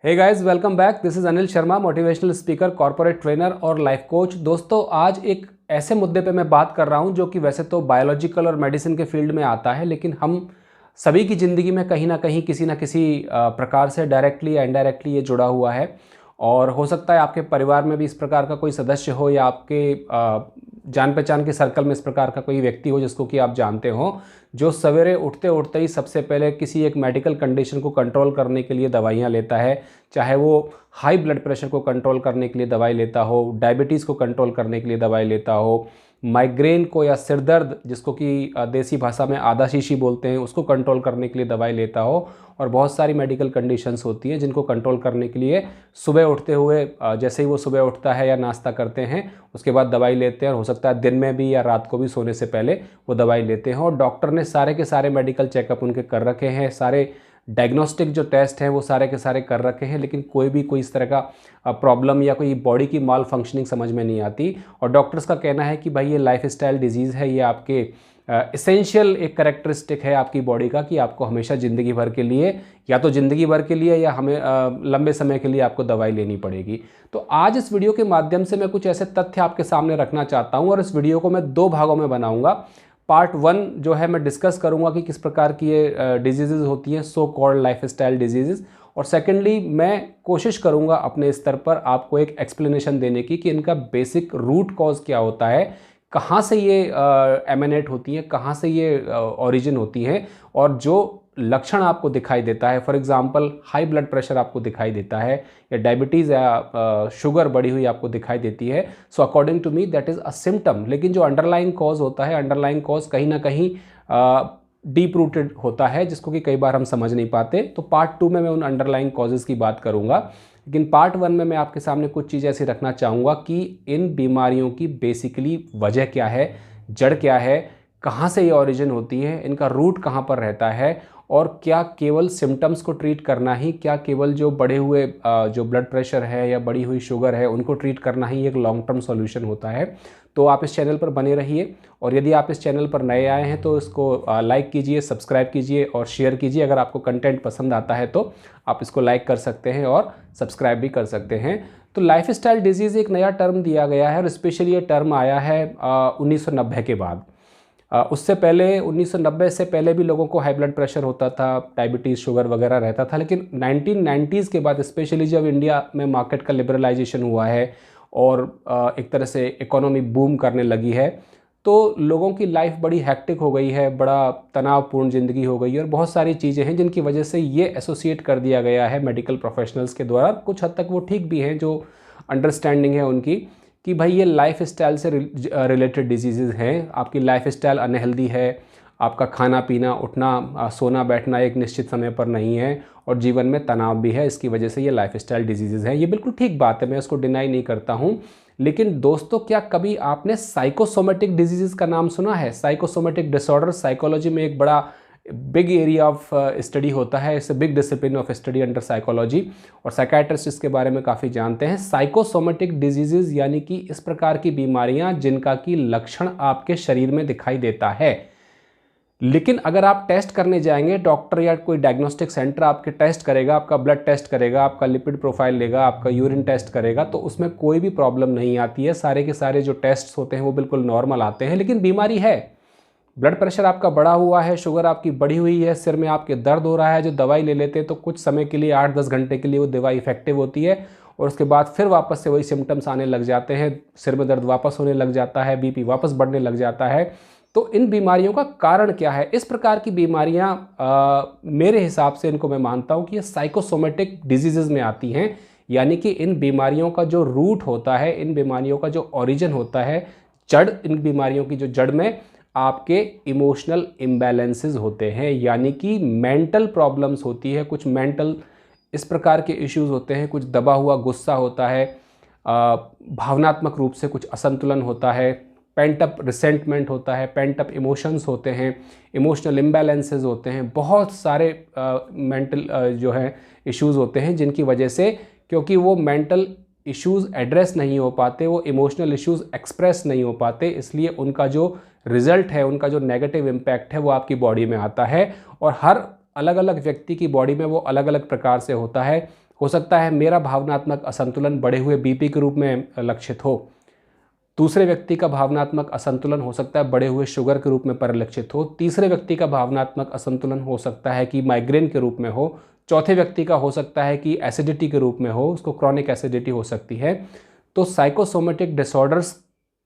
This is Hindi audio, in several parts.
Hey guys, welcome back. This is Anil Sharma, motivational speaker, corporate trainer और लाइफ कोच। दोस्तों, आज एक ऐसे मुद्दे पे मैं बात कर रहा हूँ जो कि वैसे तो बायोलॉजिकल और मेडिसिन के फील्ड में आता है, लेकिन हम सभी की ज़िंदगी में कहीं ना कहीं किसी ना किसी प्रकार से डायरेक्टली या इनडायरेक्टली ये जुड़ा हुआ है। और हो सकता है आपके परिवार में भी इस प्रकार का कोई सदस्य हो या आपके जान पहचान के सर्कल में इस प्रकार का कोई व्यक्ति हो जिसको कि आप जानते हो, जो सवेरे उठते उठते ही सबसे पहले किसी एक मेडिकल कंडीशन को कंट्रोल करने के लिए दवाइयाँ लेता है। चाहे वो हाई ब्लड प्रेशर को कंट्रोल करने के लिए दवाई लेता हो, डायबिटीज़ को कंट्रोल करने के लिए दवाई लेता हो, माइग्रेन को या सिर दर्द जिसको कि देसी भाषा में आधा शीशी बोलते हैं उसको कंट्रोल करने के लिए दवाई लेता हो। और बहुत सारी मेडिकल कंडीशंस होती हैं जिनको कंट्रोल करने के लिए सुबह उठते हुए जैसे ही वो सुबह उठता है या नाश्ता करते हैं उसके बाद दवाई लेते हैं, और हो सकता है दिन में भी या रात को भी सोने से पहले वो दवाई लेते हैं। और डॉक्टर ने सारे के सारे मेडिकल चेकअप उनके कर रखे हैं, सारे डायग्नोस्टिक जो टेस्ट हैं वो सारे के सारे कर रखे हैं, लेकिन कोई इस तरह का प्रॉब्लम या कोई बॉडी की माल फंक्शनिंग समझ में नहीं आती। और डॉक्टर्स का कहना है कि भाई ये लाइफ स्टाइल डिजीज़ है, ये आपके एसेंशियल एक करेक्टरिस्टिक है आपकी बॉडी का कि आपको हमेशा ज़िंदगी भर के लिए या तो ज़िंदगी भर के लिए या हमें लंबे समय के लिए आपको दवाई लेनी पड़ेगी। तो आज इस वीडियो के माध्यम से मैं कुछ ऐसे तथ्य आपके सामने रखना चाहता हूँ, और इस वीडियो को मैं 2 भागों में बनाऊँगा। पार्ट 1 जो है मैं डिस्कस करूंगा कि किस प्रकार की ये डिजीज़ होती हैं, so called life style disease. और सेकेंडली मैं कोशिश करूंगा अपने स्तर पर आपको एक एक्सप्लेनेशन देने की कि इनका बेसिक रूट कॉज क्या होता है, कहाँ से ये एमिनेट होती हैं, कहाँ से ये ओरिजिन होती हैं, और जो लक्षण आपको दिखाई देता है, for example high blood pressure आपको दिखाई देता है या डायबिटीज़ या शुगर बढ़ी हुई आपको दिखाई देती है, so according to me that is a symptom. लेकिन जो अंडरलाइंग कॉज होता है, अंडरलाइंग कॉज कहीं ना कहीं डीप रूटेड होता है जिसको कि कई बार हम समझ नहीं पाते। तो पार्ट 2 में मैं उन अंडरलाइंग कॉजेज़ की बात करूँगा, लेकिन पार्ट 1 में मैं आपके सामने कुछ चीज़ ऐसी रखना चाहूँगा कि इन बीमारियों की बेसिकली वजह क्या है, जड़ क्या है, कहाँ से ये ओरिजिन होती है, इनका रूट कहाँ पर रहता है, और क्या केवल सिम्टम्स को ट्रीट करना ही, क्या केवल जो बढ़े हुए जो ब्लड प्रेशर है या बढ़ी हुई शुगर है उनको ट्रीट करना ही एक लॉन्ग टर्म सॉल्यूशन होता है। तो आप इस चैनल पर बने रहिए, और यदि आप इस चैनल पर नए आए हैं तो इसको लाइक कीजिए, सब्सक्राइब कीजिए और शेयर कीजिए। अगर आपको कंटेंट पसंद आता है तो आप इसको लाइक कर सकते हैं और सब्सक्राइब भी कर सकते हैं। तो लाइफ स्टाइल डिजीज़ एक नया टर्म दिया गया है, और स्पेशली ये टर्म आया है 1990 के बाद। उससे पहले 1990 से पहले भी लोगों को हाई ब्लड प्रेशर होता था, डायबिटीज़, शुगर वगैरह रहता था, लेकिन 1990s के बाद स्पेशली जब इंडिया में मार्केट का लिबरलाइजेशन हुआ है और एक तरह से इकोनॉमी बूम करने लगी है, तो लोगों की लाइफ बड़ी हैक्टिक हो गई है, बड़ा तनावपूर्ण ज़िंदगी हो गई है, और बहुत सारी चीज़ें हैं जिनकी वजह से ये एसोसिएट कर दिया गया है मेडिकल प्रोफेशनल्स के द्वारा। कुछ हद तक वो ठीक भी हैं, जो अंडरस्टैंडिंग है उनकी, कि भाई ये लाइफ स्टाइल से रिलेटेड डिजीज़ हैं। आपकी लाइफ स्टाइल अनहेल्दी है, आपका खाना पीना, उठना, सोना बैठना एक निश्चित समय पर नहीं है, और जीवन में तनाव भी है, इसकी वजह से ये लाइफ स्टाइल डिजीज़ हैं। ये बिल्कुल ठीक बात है, मैं उसको डिनाई नहीं करता हूँ। लेकिन दोस्तों, क्या कभी आपने साइकोसोमेटिक डिजीज़ का नाम सुना है? साइकोसोमेटिक डिसऑर्डर साइकोलॉजी में एक बड़ा बिग एरिया ऑफ स्टडी होता है, it's a big discipline of study under psychology, और साइकाट्रिस्ट इसके बारे में काफ़ी जानते हैं। साइकोसोमेटिक डिजीज़ यानी कि इस प्रकार की बीमारियां जिनका कि लक्षण आपके शरीर में दिखाई देता है, लेकिन अगर आप टेस्ट करने जाएंगे, डॉक्टर या कोई डायग्नोस्टिक सेंटर आपके टेस्ट करेगा, आपका ब्लड टेस्ट करेगा, आपका लिपिड प्रोफाइल लेगा, आपका यूरिन टेस्ट करेगा, तो उसमें कोई भी प्रॉब्लम नहीं आती है। सारे के सारे जो टेस्ट होते हैं वो बिल्कुल नॉर्मल आते हैं, लेकिन बीमारी है। ब्लड प्रेशर आपका बढ़ा हुआ है, शुगर आपकी बढ़ी हुई है, सिर में आपके दर्द हो रहा है, जो दवाई ले लेते हैं तो कुछ समय के लिए 8-10 घंटे के लिए वो दवाई इफेक्टिव होती है, और उसके बाद फिर वापस से वही सिम्टम्स आने लग जाते हैं, सिर में दर्द वापस होने लग जाता है, बीपी वापस बढ़ने लग जाता है। तो इन बीमारियों का कारण क्या है? इस प्रकार की बीमारियां मेरे हिसाब से इनको मैं मानता हूं कि ये साइकोसोमेटिक डिजीज़ में आती हैं, यानी कि इन बीमारियों का जो रूट होता है, इन बीमारियों का जो ओरिजिन होता है, जड़, इन बीमारियों की जो जड़ में आपके इमोशनल इम्बैलेंसेस होते हैं, यानी कि मेंटल प्रॉब्लम्स होती है, कुछ मेंटल इस प्रकार के इश्यूज होते हैं, कुछ दबा हुआ गुस्सा होता है, भावनात्मक रूप से कुछ असंतुलन होता है, पेंट अप रिसेंटमेंट होता है, पेंट अप इमोशंस होते हैं, इमोशनल इम्बैलेंसेस होते हैं, बहुत सारे मेंटल जो है इश्यूज़ होते हैं, जिनकी वजह से, क्योंकि वो मेंटल इश्यूज़ एड्रेस नहीं हो पाते, वो इमोशनल इश्यूज़ एक्सप्रेस नहीं हो पाते, इसलिए उनका जो रिज़ल्ट है, उनका जो नेगेटिव इम्पैक्ट है वो आपकी बॉडी में आता है। और हर अलग अलग व्यक्ति की बॉडी में वो अलग अलग प्रकार से होता है, हो सकता है मेरा भावनात्मक असंतुलन बढ़े हुए बीपी के रूप में लक्षित हो, दूसरे व्यक्ति का भावनात्मक असंतुलन हो सकता है बढ़े हुए शुगर के रूप में परिलक्षित हो, तीसरे व्यक्ति का भावनात्मक असंतुलन हो सकता है कि माइग्रेन के रूप में हो, चौथे व्यक्ति का हो सकता है कि एसिडिटी के रूप में हो, उसको क्रॉनिक एसिडिटी हो सकती है। तो साइकोसोमेटिक डिसऑर्डर्स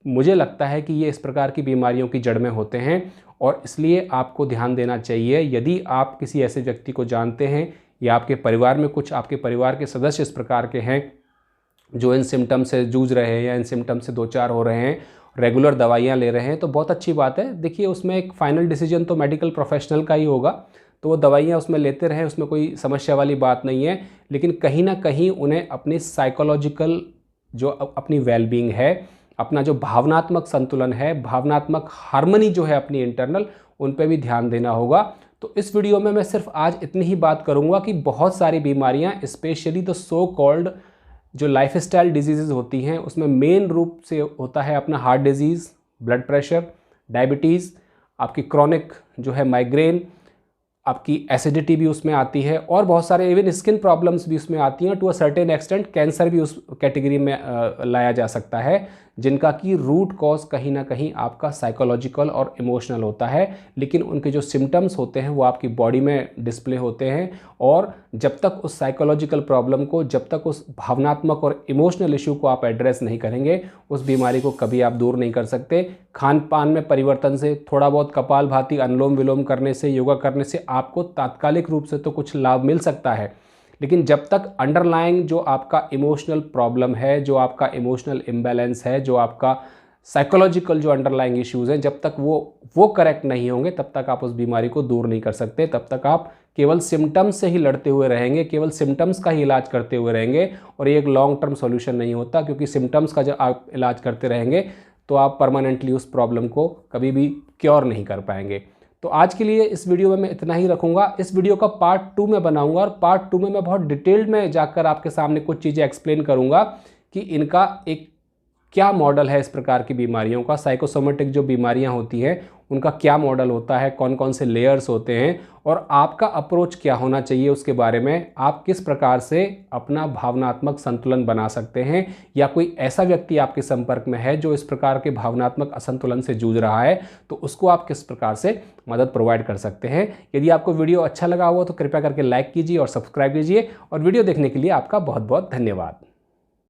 मुझे लगता है कि ये इस प्रकार की बीमारियों की जड़ में होते हैं और इसलिए आपको ध्यान देना चाहिए। यदि आप किसी ऐसे व्यक्ति को जानते हैं या आपके परिवार में कुछ आपके परिवार के सदस्य इस प्रकार के हैं जो इन सिम्टम से जूझ रहे हैं या इन सिम्टम से दो चार हो रहे हैं, रेगुलर दवाइयाँ ले रहे हैं, तो बहुत अच्छी बात है। देखिए उसमें एक फाइनल डिसीजन तो मेडिकल प्रोफेशनल का ही होगा, तो वो दवाइयाँ उसमें लेते रहें, उसमें कोई समस्या वाली बात नहीं है। लेकिन कहीं ना कहीं उन्हें अपनी साइकोलॉजिकल जो अपनी वेलबींग है, अपना जो भावनात्मक संतुलन है, भावनात्मक हार्मनी जो है अपनी इंटरनल, उन पर भी ध्यान देना होगा। तो इस वीडियो में मैं सिर्फ आज इतनी ही बात करूंगा कि बहुत सारी बीमारियां, स्पेशली द सो कॉल्ड जो लाइफस्टाइल डिजीज़ होती हैं, उसमें मेन रूप से होता है अपना heart disease, blood pressure, diabetes, आपकी क्रॉनिक जो है माइग्रेन, आपकी एसिडिटी भी उसमें आती है और बहुत सारे इवन स्किन प्रॉब्लम्स भी उसमें आती हैं। To a certain extent cancer भी उस कैटेगरी में लाया जा सकता है, जिनका की रूट कॉज कहीं ना कहीं आपका साइकोलॉजिकल और इमोशनल होता है। लेकिन उनके जो सिम्टम्स होते हैं वो आपकी बॉडी में डिस्प्ले होते हैं और जब तक उस साइकोलॉजिकल प्रॉब्लम को, जब तक उस भावनात्मक और इमोशनल इशू को आप एड्रेस नहीं करेंगे, उस बीमारी को कभी आप दूर नहीं कर सकते। खान पान में परिवर्तन से, थोड़ा बहुत कपालभाति, अनुलोम विलोम करने से, योगा करने से आपको तात्कालिक रूप से तो कुछ लाभ मिल सकता है, लेकिन जब तक अंडरलाइंग जो आपका इमोशनल प्रॉब्लम है, जो आपका इमोशनल इम्बैलेंस है, जो आपका साइकोलॉजिकल जो अंडरलाइंग इश्यूज़ हैं, जब तक वो करेक्ट नहीं होंगे, तब तक आप उस बीमारी को दूर नहीं कर सकते। तब तक आप केवल सिम्टम्स से ही लड़ते हुए रहेंगे, केवल सिम्टम्स का ही इलाज करते हुए रहेंगे और ये एक लॉन्ग टर्म सॉल्यूशन नहीं होता, क्योंकि सिम्टम्स का जब आप इलाज करते रहेंगे तो आप परमानेंटली उस प्रॉब्लम को कभी भी क्योर नहीं कर पाएंगे। तो आज के लिए इस वीडियो में मैं इतना ही रखूंगा। इस वीडियो का पार्ट 2 में बनाऊंगा और पार्ट 2 में मैं बहुत डिटेल्ड में जाकर आपके सामने कुछ चीज़ें एक्सप्लेन करूंगा कि इनका एक क्या मॉडल है, इस प्रकार की बीमारियों का, साइकोसोमेटिक जो बीमारियां होती हैं उनका क्या मॉडल होता है, कौन कौन से लेयर्स होते हैं और आपका अप्रोच क्या होना चाहिए उसके बारे में, आप किस प्रकार से अपना भावनात्मक संतुलन बना सकते हैं, या कोई ऐसा व्यक्ति आपके संपर्क में है जो इस प्रकार के भावनात्मक असंतुलन से जूझ रहा है, तो उसको आप किस प्रकार से मदद प्रोवाइड कर सकते हैं। यदि आपको वीडियो अच्छा लगा हुआ तो कृपया करके लाइक कीजिए और सब्सक्राइब कीजिए और वीडियो देखने के लिए आपका बहुत बहुत धन्यवाद।